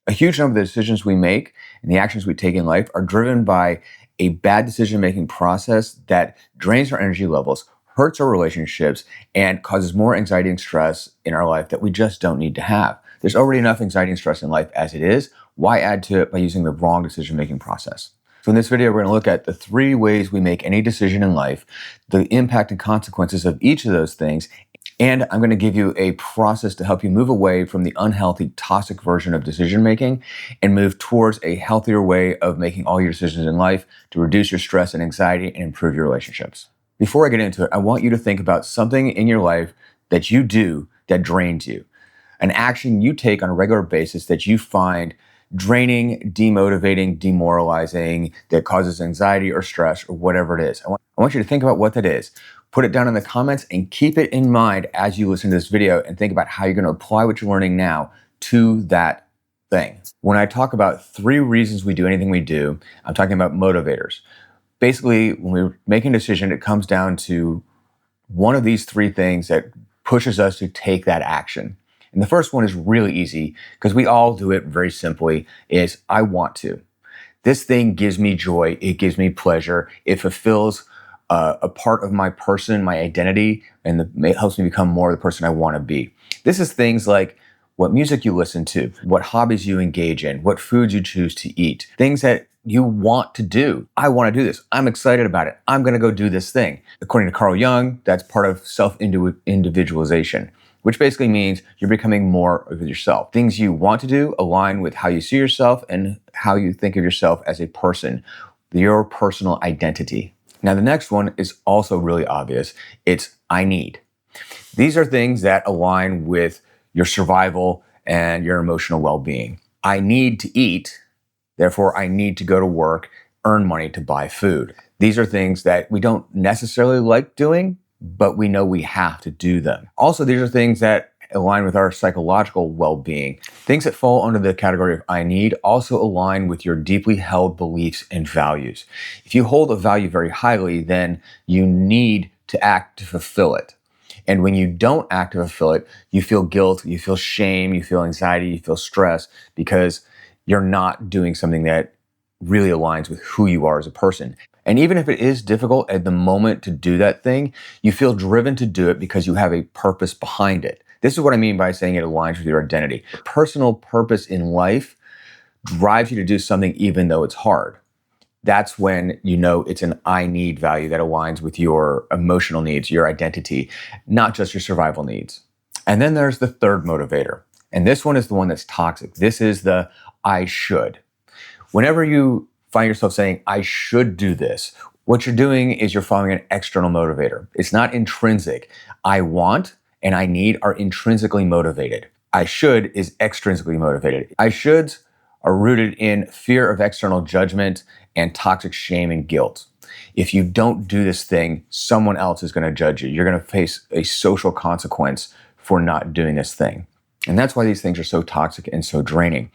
A huge number of the decisions we make and the actions we take in life are driven by a bad decision-making process that drains our energy levels, hurts our relationships, and causes more anxiety and stress in our life that we just don't need to have. There's already enough anxiety and stress in life as it is. Why add to it by using the wrong decision-making process? So in this video, we're going to look at the 3 ways we make any decision in life, the impact and consequences of each of those things, and I'm going to give you a process to help you move away from the unhealthy, toxic version of decision making and move towards a healthier way of making all your decisions in life to reduce your stress and anxiety and improve your relationships. Before I get into it, I want you to think about something in your life that you do that drains you, an action you take on a regular basis that you find draining, demotivating, demoralizing, that causes anxiety or stress or whatever it is. I want you to think about what that is. Put it down in the comments and keep it in mind as you listen to this video and think about how you're going to apply what you're learning now to that thing. When I talk about 3 reasons we do anything we do, I'm talking about motivators. Basically, when we're making a decision, it comes down to one of these 3 things that pushes us to take that action. And the first one is really easy because we all do it very simply, is I want to. This thing gives me joy. It gives me pleasure. It fulfills a part of my person, my identity, and it helps me become more the person I want to be. This is things like what music you listen to, what hobbies you engage in, what foods you choose to eat, things that you want to do. I want to do this. I'm excited about it. I'm going to go do this thing. According to Carl Jung, that's part of self-individualization, which basically means you're becoming more of yourself. Things you want to do align with how you see yourself and how you think of yourself as a person, your personal identity. Now, the next one is also really obvious. It's I need. These are things that align with your survival and your emotional well-being. I need to eat, therefore I need to go to work, earn money to buy food. These are things that we don't necessarily like doing, but we know we have to do them. Also, these are things that align with our psychological well-being. Things that fall under the category of I need also align with your deeply held beliefs and values. If you hold a value very highly, then you need to act to fulfill it. And when you don't act to fulfill it, you feel guilt, you feel shame, you feel anxiety, you feel stress because you're not doing something that really aligns with who you are as a person. And even if it is difficult at the moment to do that thing, you feel driven to do it because you have a purpose behind it. This is what I mean by saying it aligns with your identity. Personal purpose in life drives you to do something even though it's hard. That's when you know it's an I need value that aligns with your emotional needs, your identity, not just your survival needs. And then there's the third motivator. And this one is the one that's toxic. This is the I should. Whenever you find yourself saying, I should do this, what you're doing is you're following an external motivator. It's not intrinsic. I want and I need are intrinsically motivated. I should is extrinsically motivated. I shoulds are rooted in fear of external judgment and toxic shame and guilt. If you don't do this thing, someone else is going to judge you. You're going to face a social consequence for not doing this thing. And that's why these things are so toxic and so draining.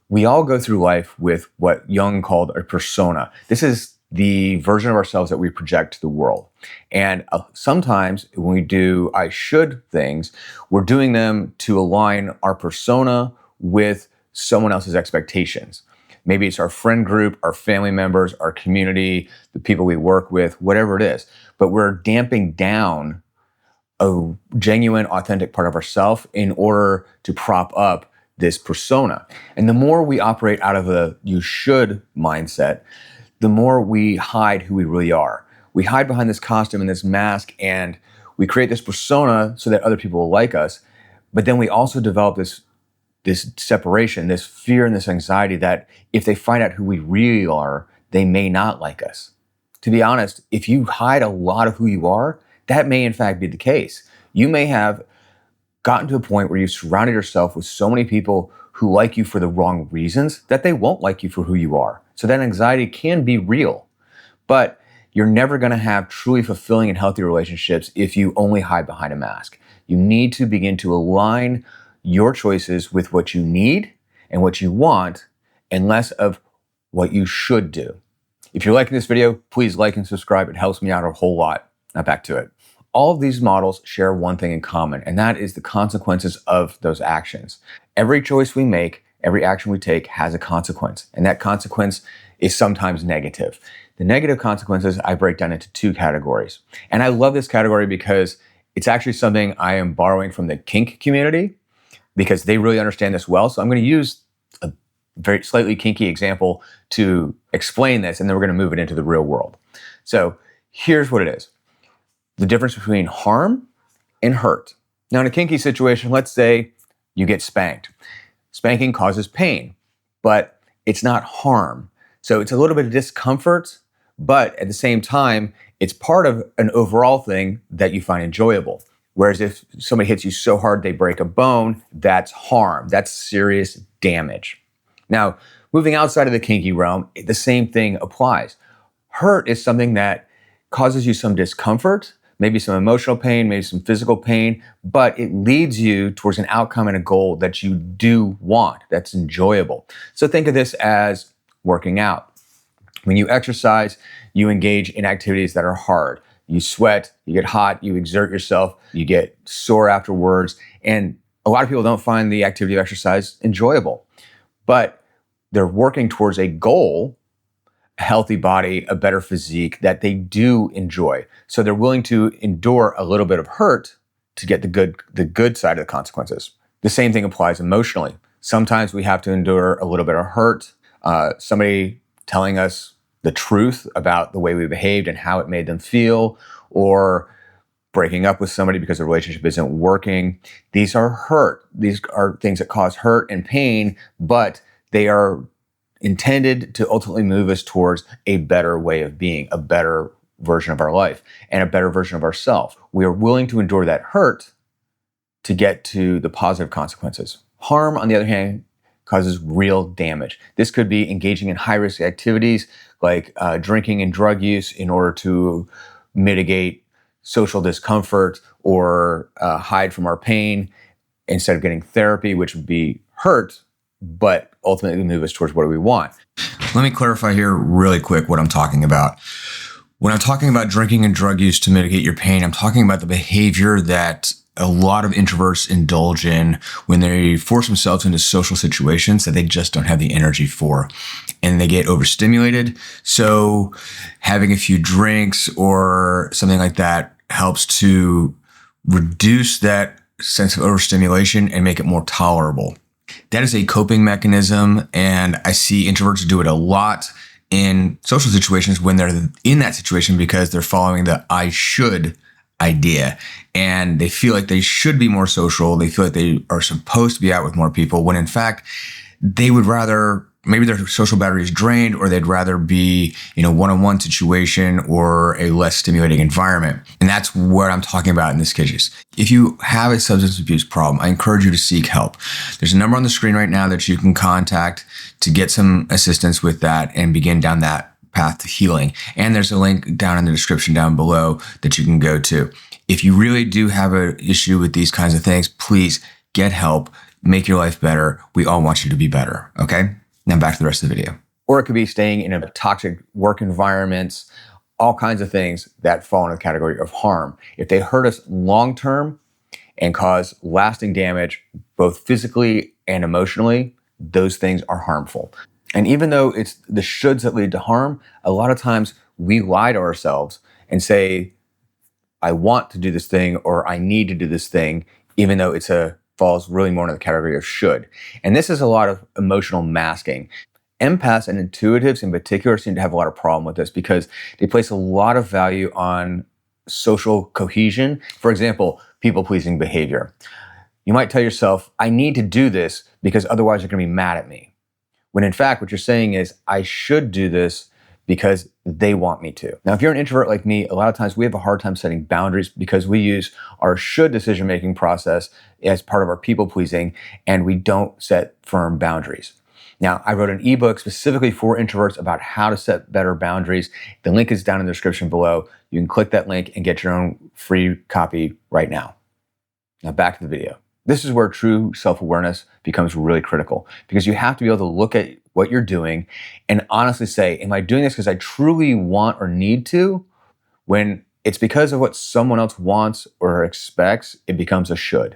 We all go through life with what Jung called a persona. This is the version of ourselves that we project to the world. And sometimes when we do I should things, we're doing them to align our persona with someone else's expectations. Maybe it's our friend group, our family members, our community, the people we work with, whatever it is. But we're damping down a genuine, authentic part of ourselves in order to prop up this persona. And the more we operate out of a you should mindset, the more we hide who we really are. We hide behind this costume and this mask, and we create this persona so that other people will like us. But then we also develop this separation, this fear and this anxiety that if they find out who we really are, they may not like us. To be honest, if you hide a lot of who you are, that may in fact be the case. You may have gotten to a point where you've surrounded yourself with so many people who like you for the wrong reasons that they won't like you for who you are. So that anxiety can be real, but you're never going to have truly fulfilling and healthy relationships if you only hide behind a mask. You need to begin to align your choices with what you need and what you want and less of what you should do. If you're liking this video, please like and subscribe. It helps me out a whole lot. Now back to it. All of these models share one thing in common, and that is the consequences of those actions. Every choice we make every action we take has a consequence, and that consequence is sometimes negative. The negative consequences I break down into two categories. And I love this category because it's actually something I am borrowing from the kink community because they really understand this well. So I'm going to use a very slightly kinky example to explain this, and then we're going to move it into the real world. So here's what it is. The difference between harm and hurt. Now, in a kinky situation, let's say you get spanked. Spanking causes pain, but it's not harm. So it's a little bit of discomfort, but at the same time, it's part of an overall thing that you find enjoyable. Whereas if somebody hits you so hard they break a bone, that's harm. That's serious damage. Now, moving outside of the kinky realm, the same thing applies. Hurt is something that causes you some discomfort, maybe some emotional pain, maybe some physical pain, but it leads you towards an outcome and a goal that you do want, that's enjoyable. So think of this as working out. When you exercise, you engage in activities that are hard. You sweat, you get hot, you exert yourself, you get sore afterwards, and a lot of people don't find the activity of exercise enjoyable, but they're working towards a goal, a healthy body, a better physique that they do enjoy. So they're willing to endure a little bit of hurt to get the good side of the consequences. The same thing applies emotionally. Sometimes we have to endure a little bit of hurt, somebody telling us the truth about the way we behaved and how it made them feel, or breaking up with somebody because the relationship isn't working. These are hurt. These are things that cause hurt and pain, but they are intended to ultimately move us towards a better way of being, a better version of our life, and a better version of ourselves. We are willing to endure that hurt to get to the positive consequences. Harm, on the other hand, causes real damage. This could be engaging in high-risk activities like drinking and drug use in order to mitigate social discomfort or hide from our pain instead of getting therapy, which would be hurt, but ultimately move us towards what we want. Let me clarify here really quick what I'm talking about. When I'm talking about drinking and drug use to mitigate your pain, I'm talking about the behavior that a lot of introverts indulge in when they force themselves into social situations that they just don't have the energy for, and they get overstimulated. So having a few drinks or something like that helps to reduce that sense of overstimulation and make it more tolerable. That is a coping mechanism, and I see introverts do it a lot in social situations when they're in that situation because they're following the I should idea, and they feel like they should be more social. They feel like they are supposed to be out with more people when in fact they would rather, maybe their social battery is drained, or they'd rather be in a one-on-one situation or a less stimulating environment. And that's what I'm talking about in this case. If you have a substance abuse problem, I encourage you to seek help. There's a number on the screen right now that you can contact to get some assistance with that and begin down that path to healing. And there's a link down in the description down below that you can go to. If you really do have an issue with these kinds of things, please get help, make your life better. We all want you to be better, okay? Now back to the rest of the video. Or it could be staying in a toxic work environments, all kinds of things that fall into the category of harm. If they hurt us long-term and cause lasting damage, both physically and emotionally, those things are harmful. And even though it's the shoulds that lead to harm, a lot of times we lie to ourselves and say, I want to do this thing or I need to do this thing, even though falls really more into the category of should. And this is a lot of emotional masking. Empaths and intuitives in particular seem to have a lot of problem with this because they place a lot of value on social cohesion. For example, people-pleasing behavior. You might tell yourself, I need to do this because otherwise you're going to be mad at me. When in fact, what you're saying is, I should do this because they want me to. Now, if you're an introvert like me, a lot of times we have a hard time setting boundaries because we use our should decision-making process as part of our people-pleasing, and we don't set firm boundaries. Now, I wrote an ebook specifically for introverts about how to set better boundaries. The link is down in the description below. You can click that link and get your own free copy right now. Now, back to the video. This is where true self-awareness becomes really critical because you have to be able to look at what you're doing and honestly say, am I doing this because I truly want or need to? When it's because of what someone else wants or expects, it becomes a should.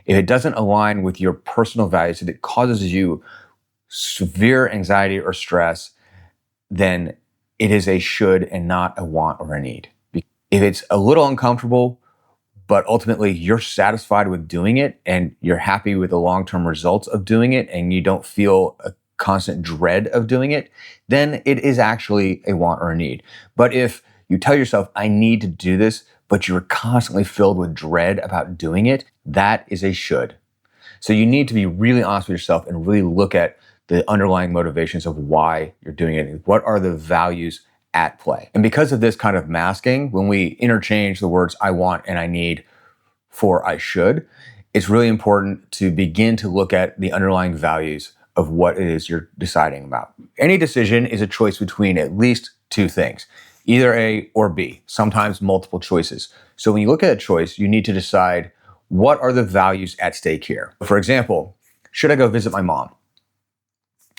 If it doesn't align with your personal values, if it causes you severe anxiety or stress, then it is a should and not a want or a need. If it's a little uncomfortable, but ultimately you're satisfied with doing it and you're happy with the long-term results of doing it and you don't feel a constant dread of doing it, then it is actually a want or a need. But if you tell yourself, I need to do this, but you're constantly filled with dread about doing it, that is a should. So you need to be really honest with yourself and really look at the underlying motivations of why you're doing it. What are the values at play? And because of this kind of masking, when we interchange the words I want and I need for I should, it's really important to begin to look at the underlying values of what it is you're deciding about. Any decision is a choice between at least two things, either A or B, sometimes multiple choices. So when you look at a choice, you need to decide what are the values at stake here. For example, should I go visit my mom?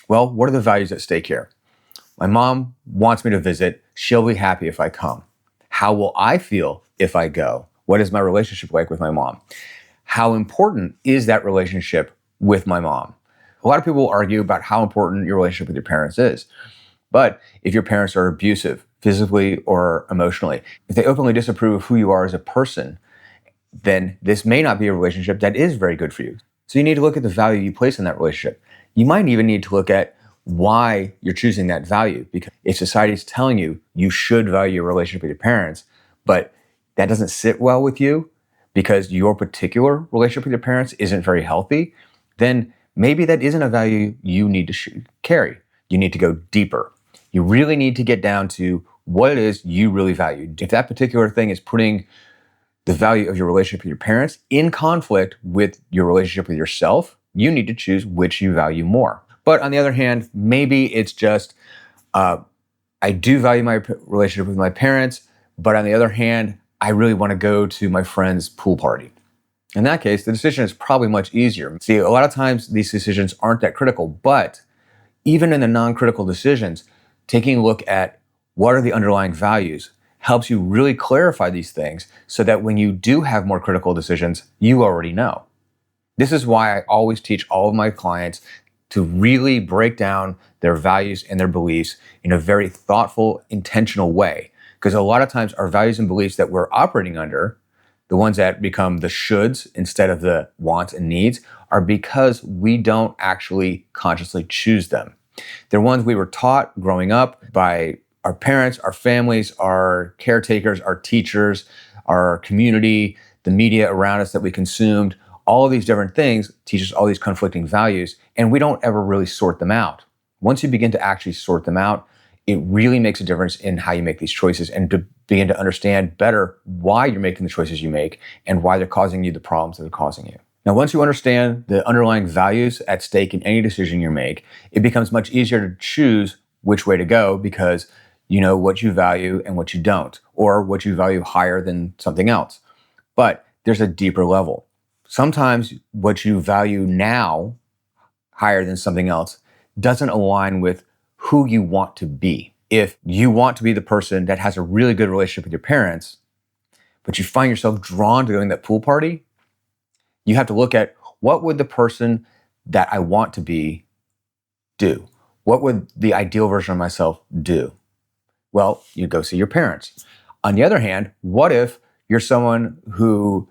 Well, what are the values at stake here? My mom wants me to visit. She'll be happy if I come. How will I feel if I go? What is my relationship like with my mom? How important is that relationship with my mom? A lot of people argue about how important your relationship with your parents is. But if your parents are abusive, physically or emotionally, if they openly disapprove of who you are as a person, then this may not be a relationship that is very good for you. So you need to look at the value you place in that relationship. You might even need to look at why you're choosing that value. Because if society is telling you you should value your relationship with your parents, but that doesn't sit well with you because your particular relationship with your parents isn't very healthy, then maybe that isn't a value you need to carry. You need to go deeper. You really need to get down to what it is you really value. If that particular thing is putting the value of your relationship with your parents in conflict with your relationship with yourself, you need to choose which you value more. But on the other hand, maybe it's just, I do value my relationship with my parents, but on the other hand, I really want to go to my friend's pool party. In that case, the decision is probably much easier. See, a lot of times these decisions aren't that critical, but even in the non-critical decisions, taking a look at what are the underlying values helps you really clarify these things so that when you do have more critical decisions, you already know. This is why I always teach all of my clients to really break down their values and their beliefs in a very thoughtful, intentional way. Because a lot of times our values and beliefs that we're operating under, the ones that become the shoulds instead of the wants and needs, are because we don't actually consciously choose them. They're ones we were taught growing up by our parents, our families, our caretakers, our teachers, our community, the media around us that we consumed. All of these different things teach us all these conflicting values, and we don't ever really sort them out. Once you begin to actually sort them out, it really makes a difference in how you make these choices and to begin to understand better why you're making the choices you make and why they're causing you the problems that are causing you. Now, once you understand the underlying values at stake in any decision you make, it becomes much easier to choose which way to go because you know what you value and what you don't, or what you value higher than something else. But there's a deeper level. Sometimes what you value now higher than something else doesn't align with who you want to be. If you want to be the person that has a really good relationship with your parents, but you find yourself drawn to going to that pool party, you have to look at what would the person that I want to be do? What would the ideal version of myself do? Well, you go see your parents. On the other hand, what if you're someone who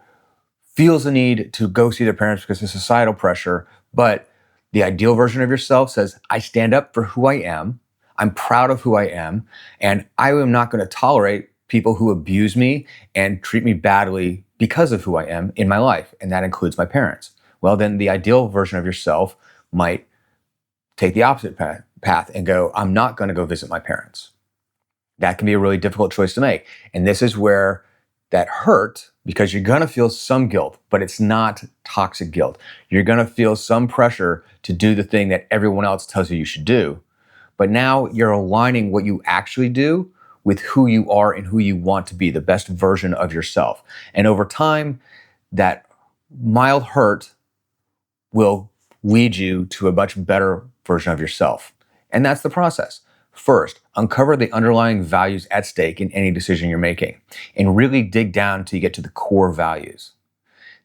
feels the need to go see their parents because of societal pressure, but the ideal version of yourself says, I stand up for who I am, I'm proud of who I am, and I am not going to tolerate people who abuse me and treat me badly because of who I am in my life, and that includes my parents. Well, then the ideal version of yourself might take the opposite path and go, I'm not going to go visit my parents. That can be a really difficult choice to make. And this is where that hurt, because you're going to feel some guilt, but it's not toxic guilt. You're going to feel some pressure to do the thing that everyone else tells you you should do. But now you're aligning what you actually do with who you are and who you want to be, the best version of yourself. And over time, that mild hurt will lead you to a much better version of yourself. And that's the process. First, uncover the underlying values at stake in any decision you're making and really dig down till you get to the core values.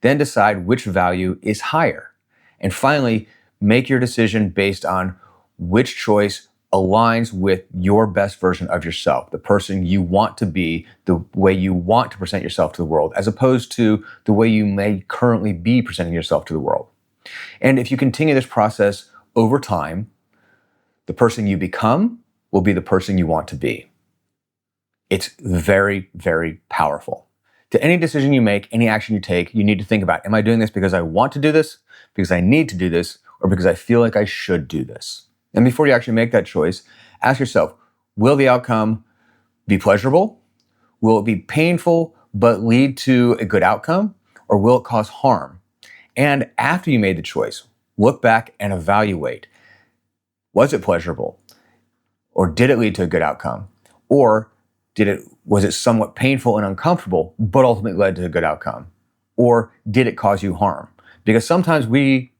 Then decide which value is higher. And finally, make your decision based on which choice aligns with your best version of yourself, the person you want to be, the way you want to present yourself to the world, as opposed to the way you may currently be presenting yourself to the world. And if you continue this process over time, the person you become will be the person you want to be. It's very, very powerful. To any decision you make, any action you take, you need to think about, am I doing this because I want to do this, because I need to do this, or because I feel like I should do this? And before you actually make that choice, ask yourself, will the outcome be pleasurable? Will it be painful but lead to a good outcome? Or will it cause harm? And after you made the choice, look back and evaluate. Was it pleasurable? Or did it lead to a good outcome? Or was it somewhat painful and uncomfortable, but ultimately led to a good outcome? Or did it cause you harm? Because sometimes we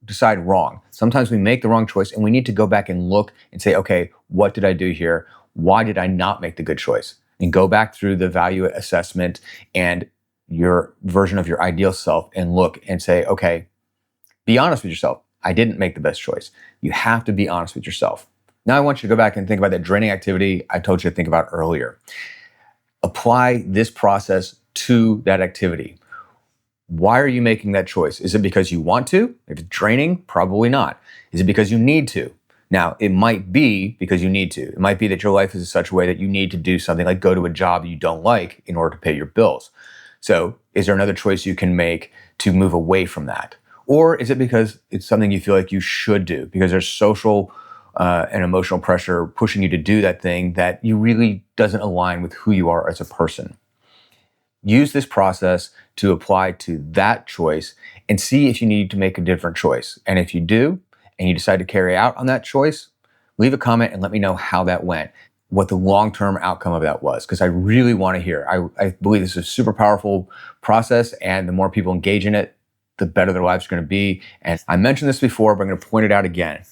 decide wrong. Sometimes we make the wrong choice and we need to go back and look and say, okay, what did I do here? Why did I not make the good choice? And go back through the value assessment and your version of your ideal self and look and say, okay, be honest with yourself. I didn't make the best choice. You have to be honest with yourself. Now I want you to go back and think about that draining activity I told you to think about earlier. Apply this process to that activity. Why are you making that choice? Is it because you want to? If it's draining, probably not. Is it because you need to? Now, it might be because you need to. It might be that your life is in such a way that you need to do something like go to a job you don't like in order to pay your bills. So is there another choice you can make to move away from that? Or is it because it's something you feel like you should do because there's social and emotional pressure pushing you to do that thing that you really doesn't align with who you are as a person? Use this process to apply to that choice and see if you need to make a different choice. And if you do, and you decide to carry out on that choice, leave a comment and let me know how that went, what the long-term outcome of that was, because I really want to hear. I believe this is a super powerful process, and the more people engage in it, the better their lives are going to be. And I mentioned this before, but I'm going to point it out again.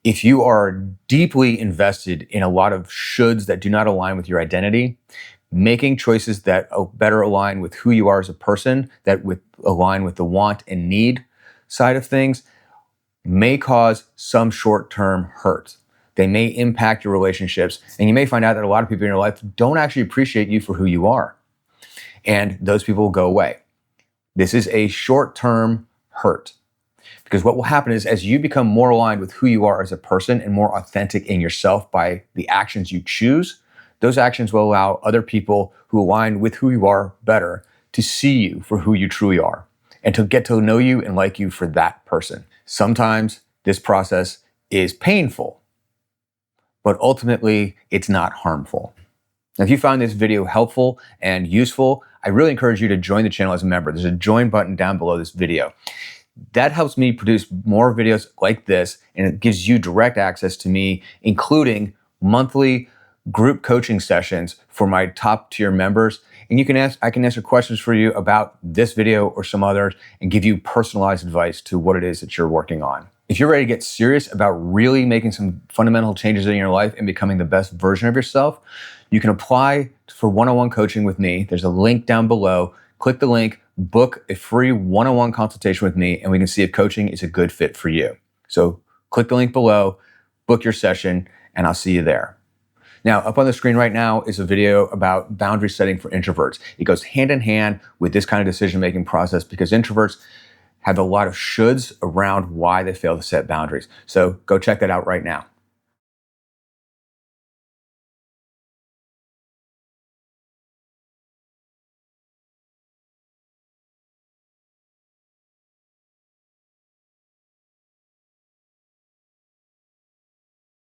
If you are deeply invested in a lot of shoulds that do not align with your identity, making choices that better align with who you are as a person, that align with the want and need side of things, may cause some short-term hurt. They may impact your relationships, and you may find out that a lot of people in your life don't actually appreciate you for who you are. And those people will go away. This is a short-term hurt. Because what will happen is as you become more aligned with who you are as a person and more authentic in yourself by the actions you choose, those actions will allow other people who align with who you are better to see you for who you truly are and to get to know you and like you for that person. Sometimes this process is painful, but ultimately it's not harmful. Now, if you found this video helpful and useful, I really encourage you to join the channel as a member. There's a join button down below this video. That helps me produce more videos like this, and it gives you direct access to me, including monthly group coaching sessions for my top tier members. And I can answer questions for you about this video or some others and give you personalized advice to what it is that you're working on. If you're ready to get serious about really making some fundamental changes in your life and becoming the best version of yourself, you can apply for one-on-one coaching with me. There's a link down below. Click the link, book a free one-on-one consultation with me, and we can see if coaching is a good fit for you. So click the link below, book your session, and I'll see you there. Now, up on the screen right now is a video about boundary setting for introverts. It goes hand in hand with this kind of decision-making process because introverts have a lot of shoulds around why they fail to set boundaries. So go check that out right now.